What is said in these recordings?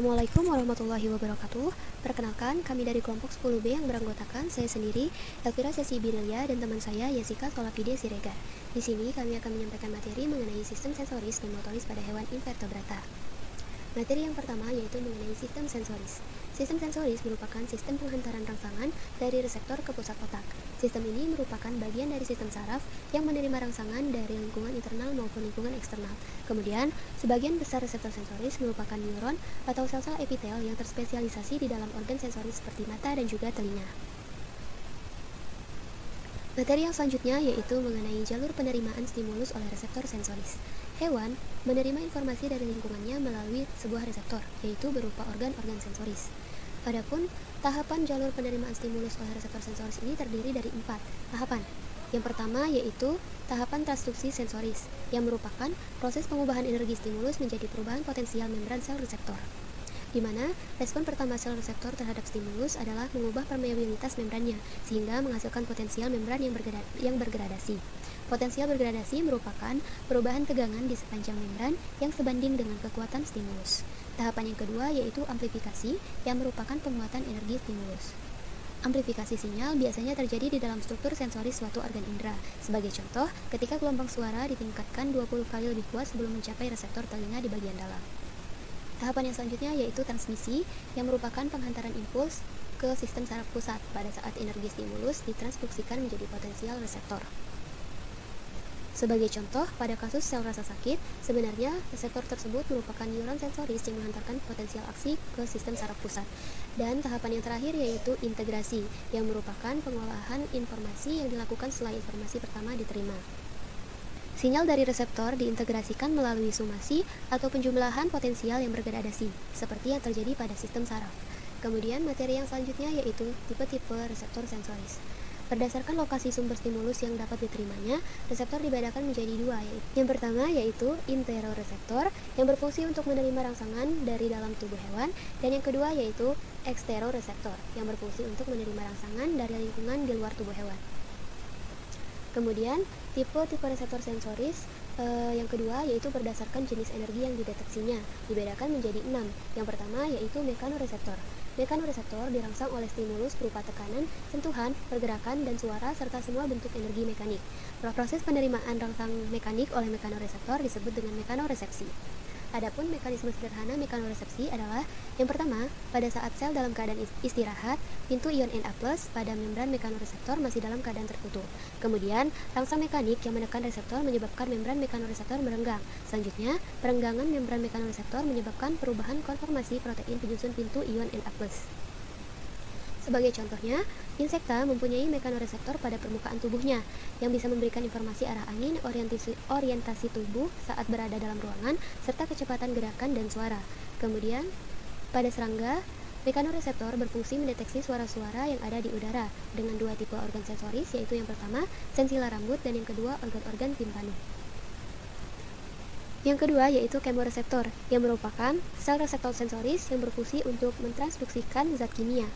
Assalamualaikum warahmatullahi wabarakatuh. Perkenalkan, kami dari kelompok 10B yang beranggotakan saya sendiri, Elvira Sesi Binelia, dan teman saya, Yesika Tolapide Siregar. Di sini kami akan menyampaikan materi mengenai sistem sensoris dan motoris pada hewan invertebrata. Materi yang pertama yaitu mengenai sistem sensoris. Sistem sensoris merupakan sistem penghantaran rangsangan dari reseptor ke pusat otak. Sistem ini merupakan bagian dari sistem saraf yang menerima rangsangan dari lingkungan internal maupun lingkungan eksternal. Kemudian, sebagian besar reseptor sensoris merupakan neuron atau sel-sel epitel yang terspesialisasi di dalam organ sensoris seperti mata dan juga telinga. Materi yang selanjutnya yaitu mengenai jalur penerimaan stimulus oleh reseptor sensoris. Hewan menerima informasi dari lingkungannya melalui sebuah reseptor, yaitu berupa organ-organ sensoris. Adapun tahapan jalur penerimaan stimulus oleh reseptor sensoris ini terdiri dari 4 tahapan. Yang pertama yaitu tahapan transduksi sensoris, yang merupakan proses pengubahan energi stimulus menjadi perubahan potensial membran sel reseptor, di mana respon pertama sel reseptor terhadap stimulus adalah mengubah permeabilitas membrannya sehingga menghasilkan potensial membran yang bergradasi. Potensial bergradasi merupakan perubahan tegangan di sepanjang membran yang sebanding dengan kekuatan stimulus. Tahapan yang kedua yaitu amplifikasi, yang merupakan penguatan energi stimulus. Amplifikasi sinyal biasanya terjadi di dalam struktur sensoris suatu organ indera. Sebagai contoh, ketika gelombang suara ditingkatkan 20 kali lebih kuat sebelum mencapai reseptor telinga di bagian dalam. Tahapan yang selanjutnya yaitu transmisi, yang merupakan penghantaran impuls ke sistem saraf pusat pada saat energi stimulus ditransduksikan menjadi potensial reseptor. Sebagai contoh, pada kasus sel rasa sakit, sebenarnya reseptor tersebut merupakan neuron sensoris yang menghantarkan potensial aksi ke sistem saraf pusat. Dan tahapan yang terakhir yaitu integrasi, yang merupakan pengolahan informasi yang dilakukan setelah informasi pertama diterima. Sinyal dari reseptor diintegrasikan melalui sumasi atau penjumlahan potensial yang bergradasi, seperti yang terjadi pada sistem saraf. Kemudian materi yang selanjutnya yaitu tipe-tipe reseptor sensoris. Berdasarkan lokasi sumber stimulus yang dapat diterimanya, reseptor dibedakan menjadi 2, yaitu yang pertama yaitu interoreseptor yang berfungsi untuk menerima rangsangan dari dalam tubuh hewan, dan yang kedua yaitu eksteroreseptor yang berfungsi untuk menerima rangsangan dari lingkungan di luar tubuh hewan. Kemudian, tipe-tipe reseptor sensoris yang kedua yaitu berdasarkan jenis energi yang dideteksinya, dibedakan menjadi 6. Yang pertama yaitu mekanoreseptor. Mekanoreseptor dirangsang oleh stimulus berupa tekanan, sentuhan, pergerakan, dan suara serta semua bentuk energi mekanik. Proses penerimaan rangsang mekanik oleh mekanoreseptor disebut dengan mekanoresepsi. Adapun mekanisme sederhana mekanoresepsi adalah yang pertama, pada saat sel dalam keadaan istirahat, pintu ion Na+ pada membran mekanoreseptor masih dalam keadaan tertutup. Kemudian, rangsang mekanik yang menekan reseptor menyebabkan membran mekanoreseptor merenggang. Selanjutnya, perenggangan membran mekanoreseptor menyebabkan perubahan konformasi protein penyusun pintu ion Na+. Sebagai contohnya, insekta mempunyai mekanoreseptor pada permukaan tubuhnya yang bisa memberikan informasi arah angin, orientasi tubuh saat berada dalam ruangan, serta kecepatan gerakan dan suara. Kemudian, pada serangga, mekanoreseptor berfungsi mendeteksi suara-suara yang ada di udara dengan 2 tipe organ sensoris, yaitu yang pertama, sensila rambut, dan yang kedua, organ-organ timpani. Yang kedua yaitu kemoreseptor, yang merupakan sel reseptor sensoris yang berfungsi untuk mentransduksikan zat kimia.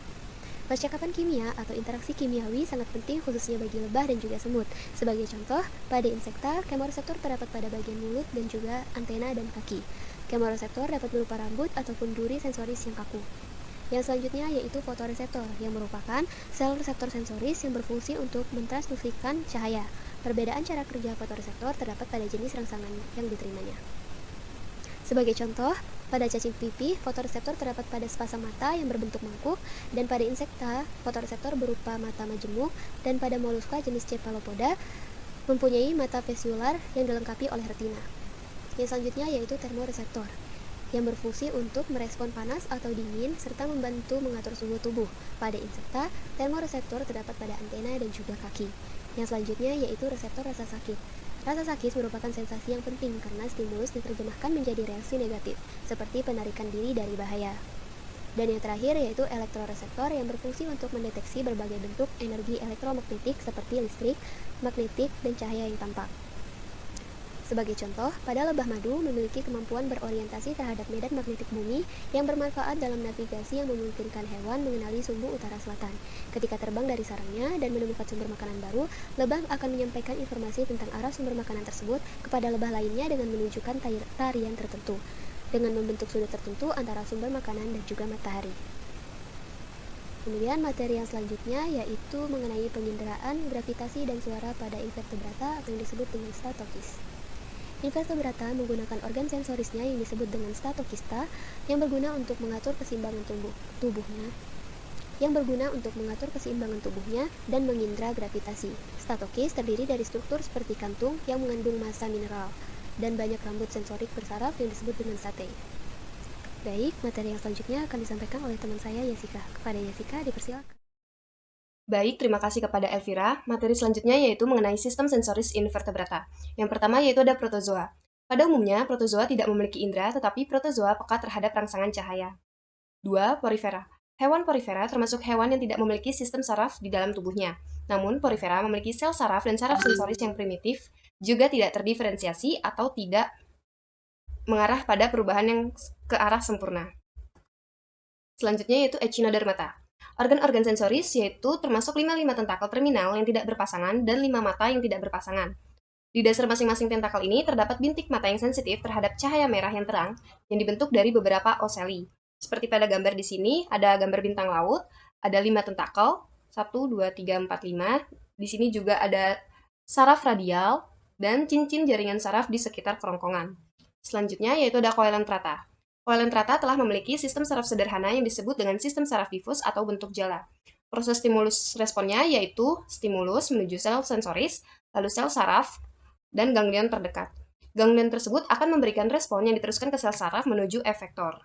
Percakapan kimia atau interaksi kimiawi sangat penting khususnya bagi lebah dan juga semut. Sebagai contoh, pada insekta, kemoreseptor terdapat pada bagian mulut dan juga antena dan kaki. Kemoreseptor dapat berupa rambut ataupun duri sensoris yang kaku. Yang selanjutnya yaitu fotoreseptor, yang merupakan sel reseptor sensoris yang berfungsi untuk mentransduksikan cahaya. Perbedaan cara kerja fotoreseptor terdapat pada jenis rangsangan yang diterimanya. Sebagai contoh, pada cacing pipih, fotoreseptor terdapat pada spasam mata yang berbentuk mangkuk, dan pada insekta, fotoreseptor berupa mata majemuk, dan pada moluska jenis Cephalopoda mempunyai mata vesicular yang dilengkapi oleh retina. Yang selanjutnya yaitu termoreseptor, yang berfungsi untuk merespon panas atau dingin serta membantu mengatur suhu tubuh. Pada insekta, termoreseptor terdapat pada antena dan juga kaki. Yang selanjutnya yaitu reseptor rasa sakit. Rasa sakit merupakan sensasi yang penting karena stimulus diterjemahkan menjadi reaksi negatif, seperti penarikan diri dari bahaya. Dan yang terakhir yaitu elektroreseptor yang berfungsi untuk mendeteksi berbagai bentuk energi elektromagnetik seperti listrik, magnetik, dan cahaya yang tampak. Sebagai contoh, pada lebah madu memiliki kemampuan berorientasi terhadap medan magnetik bumi yang bermanfaat dalam navigasi yang memungkinkan hewan mengenali sumbu utara-selatan. Ketika terbang dari sarangnya dan menemukan sumber makanan baru, lebah akan menyampaikan informasi tentang arah sumber makanan tersebut kepada lebah lainnya dengan menunjukkan tarian tertentu. dengan membentuk sudut tertentu antara sumber makanan dan juga matahari. Kemudian materi yang selanjutnya yaitu mengenai penginderaan, gravitasi, dan suara pada invertebrata atau yang disebut dengan statokis. Invertebrata menggunakan organ sensorisnya yang disebut dengan statokista yang berguna untuk mengatur keseimbangan tubuhnya dan mengindra gravitasi. Statokis terdiri dari struktur seperti kantung yang mengandung massa mineral dan banyak rambut sensorik bersaraf yang disebut dengan sate. Baik, materi yang selanjutnya akan disampaikan oleh teman saya Yesika. Kepada Yesika, dipersilakan. Baik, terima kasih kepada Elvira. Materi selanjutnya yaitu mengenai sistem sensoris invertebrata. Yang pertama yaitu ada protozoa. Pada umumnya, protozoa tidak memiliki indera, tetapi protozoa peka terhadap rangsangan cahaya. 2. Porifera. Hewan porifera termasuk hewan yang tidak memiliki sistem saraf di dalam tubuhnya. Namun, porifera memiliki sel saraf dan saraf sensoris yang primitif, juga tidak terdiferensiasi atau tidak mengarah pada perubahan yang ke arah sempurna. Selanjutnya yaitu echinodermata. Organ-organ sensoris yaitu termasuk 5 tentakel terminal yang tidak berpasangan dan 5 mata yang tidak berpasangan. Di dasar masing-masing tentakel ini terdapat bintik mata yang sensitif terhadap cahaya merah yang terang yang dibentuk dari beberapa oseli. Seperti pada gambar di sini, ada gambar bintang laut, ada 5 tentakel, 1, 2, 3, 4, 5. Di sini juga ada saraf radial dan cincin jaringan saraf di sekitar kerongkongan. Selanjutnya yaitu ada coelentrata. Coelentrata telah memiliki sistem saraf sederhana yang disebut dengan sistem saraf difus atau bentuk jala. Proses stimulus responnya yaitu stimulus menuju sel sensoris, lalu sel saraf, dan ganglion terdekat. Ganglion tersebut akan memberikan respon yang diteruskan ke sel saraf menuju efektor.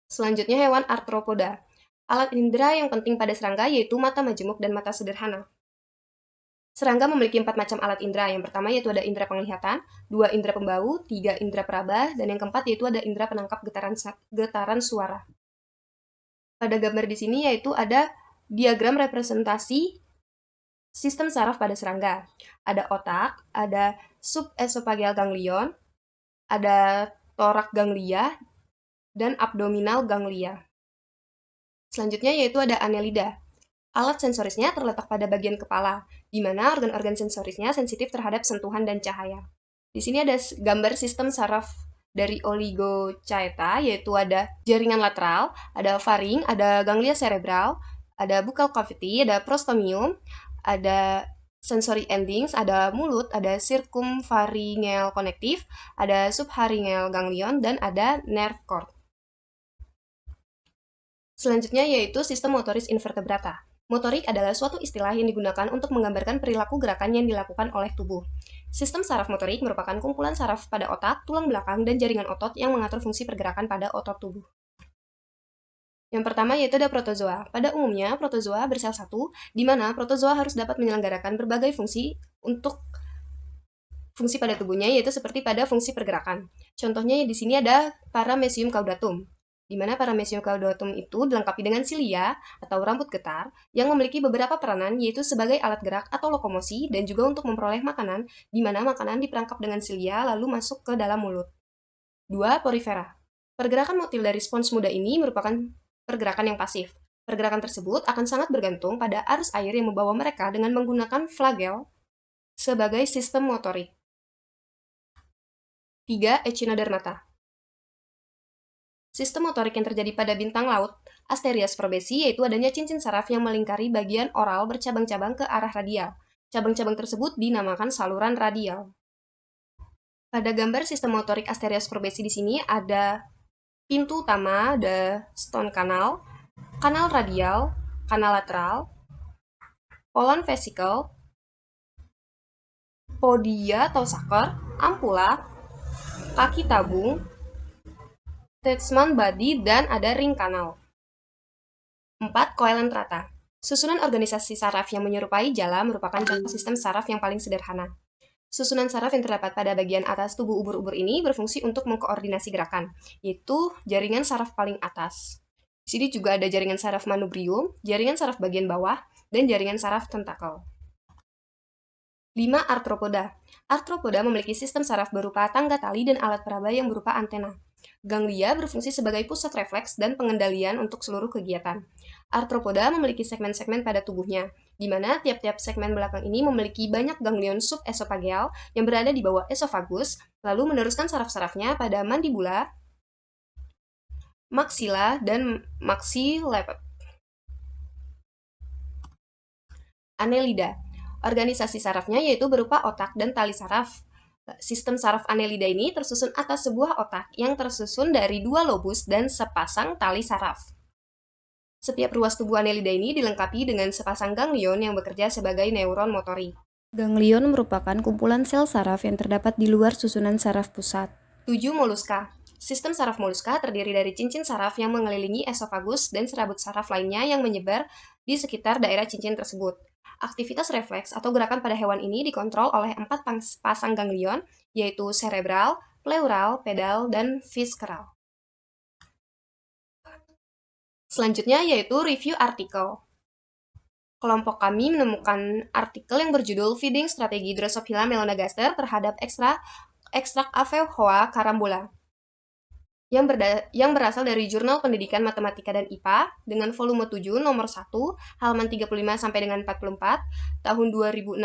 Selanjutnya hewan arthropoda. Alat indera yang penting pada serangga yaitu mata majemuk dan mata sederhana. Serangga memiliki 4 macam alat indera. Yang pertama yaitu ada indera penglihatan, 2 indera pembau, 3 indera peraba, dan yang keempat yaitu ada indera penangkap getaran suara. Pada gambar di sini yaitu ada diagram representasi sistem saraf pada serangga. Ada otak, ada subesophageal ganglion, ada torak ganglia, dan abdominal ganglia. Selanjutnya yaitu ada annelida. Alat sensorisnya terletak pada bagian kepala, di mana organ-organ sensorisnya sensitif terhadap sentuhan dan cahaya. Di sini ada gambar sistem saraf dari oligochaeta, yaitu ada jaringan lateral, ada faring, ada ganglia cerebral, ada buccal cavity, ada prostomium, ada sensory endings, ada mulut, ada circumpharyngeal connective, ada subpharyngeal ganglion, dan ada nerve cord. Selanjutnya yaitu sistem motoris invertebrata. Motorik adalah suatu istilah yang digunakan untuk menggambarkan perilaku gerakan yang dilakukan oleh tubuh. Sistem saraf motorik merupakan kumpulan saraf pada otak, tulang belakang, dan jaringan otot yang mengatur fungsi pergerakan pada otot tubuh. Yang pertama yaitu ada protozoa. Pada umumnya, protozoa bersel satu, di mana protozoa harus dapat menyelenggarakan berbagai fungsi untuk fungsi pada tubuhnya, yaitu seperti pada fungsi pergerakan. Contohnya di sini ada Paramecium caudatum, di mana Paramecium caudatum itu dilengkapi dengan silia atau rambut getar yang memiliki beberapa peranan yaitu sebagai alat gerak atau lokomosi dan juga untuk memperoleh makanan, di mana makanan diperangkap dengan silia lalu masuk ke dalam mulut. 2. Porifera. Pergerakan motil dari spons muda ini merupakan pergerakan yang pasif. Pergerakan tersebut akan sangat bergantung pada arus air yang membawa mereka dengan menggunakan flagel sebagai sistem motorik. 3. Echinodermata. Sistem motorik yang terjadi pada bintang laut, Asterias probesi, yaitu adanya cincin saraf yang melingkari bagian oral bercabang-cabang ke arah radial. Cabang-cabang tersebut dinamakan saluran radial. Pada gambar sistem motorik Asterias probesi di sini ada pintu utama, ada stone kanal, kanal radial, kanal lateral, polon vesicle, podia atau saker, ampula, kaki tabung, attachment body, dan ada ring kanal. 4. Coelentrata. Susunan organisasi saraf yang menyerupai jala merupakan contoh sistem saraf yang paling sederhana. Susunan saraf yang terdapat pada bagian atas tubuh ubur-ubur ini berfungsi untuk mengkoordinasi gerakan, yaitu jaringan saraf paling atas. Di sini juga ada jaringan saraf manubrium, jaringan saraf bagian bawah, dan jaringan saraf tentakel. 5. Arthropoda. Arthropoda memiliki sistem saraf berupa tangga tali dan alat peraba yang berupa antena. Ganglia berfungsi sebagai pusat refleks dan pengendalian untuk seluruh kegiatan. Arthropoda memiliki segmen-segmen pada tubuhnya, di mana tiap-tiap segmen belakang ini memiliki banyak ganglion subesofageal yang berada di bawah esofagus, lalu meneruskan saraf-sarafnya pada mandibula, maksila, dan maxillae. Annelida. Organisasi sarafnya yaitu berupa otak dan tali saraf. Sistem saraf annelida ini tersusun atas sebuah otak yang tersusun dari dua lobus dan sepasang tali saraf. Setiap ruas tubuh annelida ini dilengkapi dengan sepasang ganglion yang bekerja sebagai neuron motorik. Ganglion merupakan kumpulan sel saraf yang terdapat di luar susunan saraf pusat. 7. Moluska. Sistem saraf moluska terdiri dari cincin saraf yang mengelilingi esofagus dan serabut saraf lainnya yang menyebar di sekitar daerah cincin tersebut. Aktivitas refleks atau gerakan pada hewan ini dikontrol oleh 4 pasang ganglion, yaitu cerebral, pleural, pedal, dan visceral. Selanjutnya yaitu review artikel. Kelompok kami menemukan artikel yang berjudul Feeding Strategi Drosophila melanogaster terhadap ekstrak Avehoa carambola yang berasal dari Jurnal Pendidikan Matematika dan IPA dengan volume 7 nomor 1 halaman 35 sampai dengan 44 tahun 2016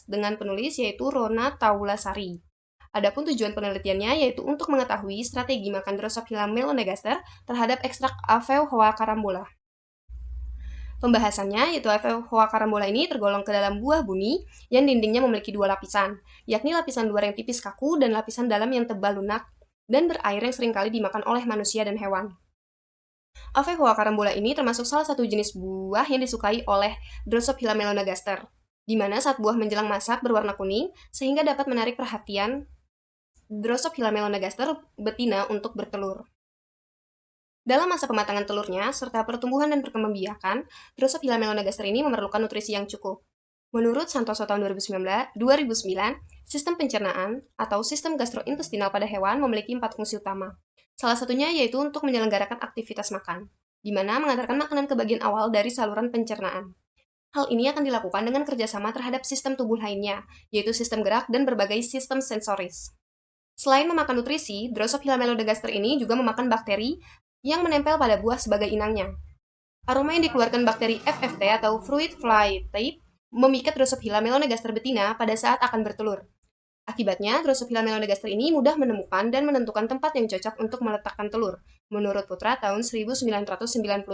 dengan penulis yaitu Rona Taulasari. Adapun tujuan penelitiannya yaitu untuk mengetahui strategi makan Drosophila melanogaster terhadap ekstrak Avehoa carambola. Pembahasannya yaitu Avehoa carambola ini tergolong ke dalam buah buni yang dindingnya memiliki dua lapisan, yakni lapisan luar yang tipis kaku dan lapisan dalam yang tebal lunak dan berair yang seringkali dimakan oleh manusia dan hewan. Avehoa carambola ini termasuk salah satu jenis buah yang disukai oleh Drosophila melanogaster, di mana saat buah menjelang masak berwarna kuning sehingga dapat menarik perhatian Drosophila melanogaster betina untuk bertelur. Dalam masa pematangan telurnya, serta pertumbuhan dan perkembangbiakan, Drosophila melanogaster ini memerlukan nutrisi yang cukup. Menurut Santoso tahun 2009, sistem pencernaan atau sistem gastrointestinal pada hewan memiliki 4 fungsi utama. Salah satunya yaitu untuk menyelenggarakan aktivitas makan, di mana mengantarkan makanan ke bagian awal dari saluran pencernaan. Hal ini akan dilakukan dengan kerjasama terhadap sistem tubuh lainnya, yaitu sistem gerak dan berbagai sistem sensoris. Selain memakan nutrisi, Drosophila melanogaster ini juga memakan bakteri yang menempel pada buah sebagai inangnya. Aroma yang dikeluarkan bakteri FFT atau fruit fly tape memikat Drosophila melanogaster betina pada saat akan bertelur. Akibatnya, Drosophila melanogaster ini mudah menemukan dan menentukan tempat yang cocok untuk meletakkan telur, menurut Putra tahun 1997.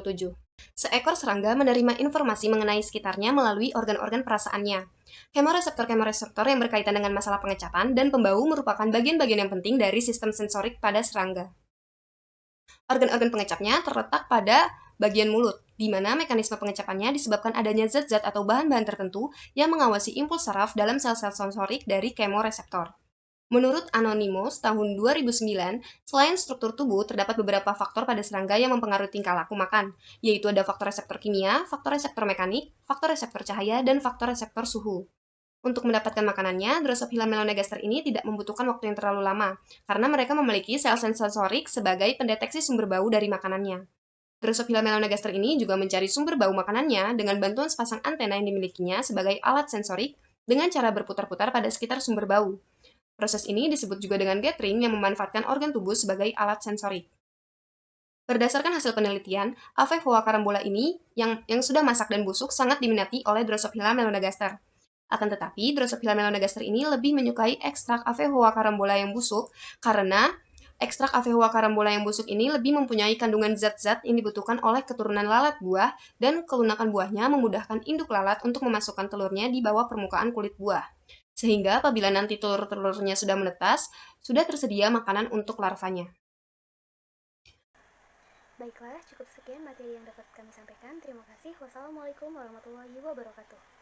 Seekor serangga menerima informasi mengenai sekitarnya melalui organ-organ perasaannya. Kemoreseptor yang berkaitan dengan masalah pengecapan dan pembau merupakan bagian-bagian yang penting dari sistem sensorik pada serangga. Organ-organ pengecapnya terletak pada bagian mulut, di mana mekanisme pengecapannya disebabkan adanya zat-zat atau bahan-bahan tertentu yang mengawasi impuls saraf dalam sel-sel sensorik dari kemoreseptor. Menurut Anonymous tahun 2009, selain struktur tubuh, terdapat beberapa faktor pada serangga yang mempengaruhi tingkah laku makan, yaitu ada faktor reseptor kimia, faktor reseptor mekanik, faktor reseptor cahaya, dan faktor reseptor suhu. Untuk mendapatkan makanannya, Drosophila melanogaster ini tidak membutuhkan waktu yang terlalu lama, karena mereka memiliki sel sensorik sebagai pendeteksi sumber bau dari makanannya. Drosophila melanogaster ini juga mencari sumber bau makanannya dengan bantuan sepasang antena yang dimilikinya sebagai alat sensorik dengan cara berputar-putar pada sekitar sumber bau. Proses ini disebut juga dengan gathering yang memanfaatkan organ tubuh sebagai alat sensorik. Berdasarkan hasil penelitian, Avehoa carambola ini yang sudah masak dan busuk sangat diminati oleh Drosophila melanogaster. Akan tetapi, Drosophila melanogaster ini lebih menyukai ekstrak Avehoa carambola yang busuk karena ekstrak Avehoa carambola yang busuk ini lebih mempunyai kandungan zat-zat yang dibutuhkan oleh keturunan lalat buah dan kelunakan buahnya memudahkan induk lalat untuk memasukkan telurnya di bawah permukaan kulit buah. Sehingga apabila nanti telur-telurnya sudah menetas, sudah tersedia makanan untuk larvanya. Baiklah, cukup sekian materi yang dapat kami sampaikan. Terima kasih. Wassalamualaikum warahmatullahi wabarakatuh.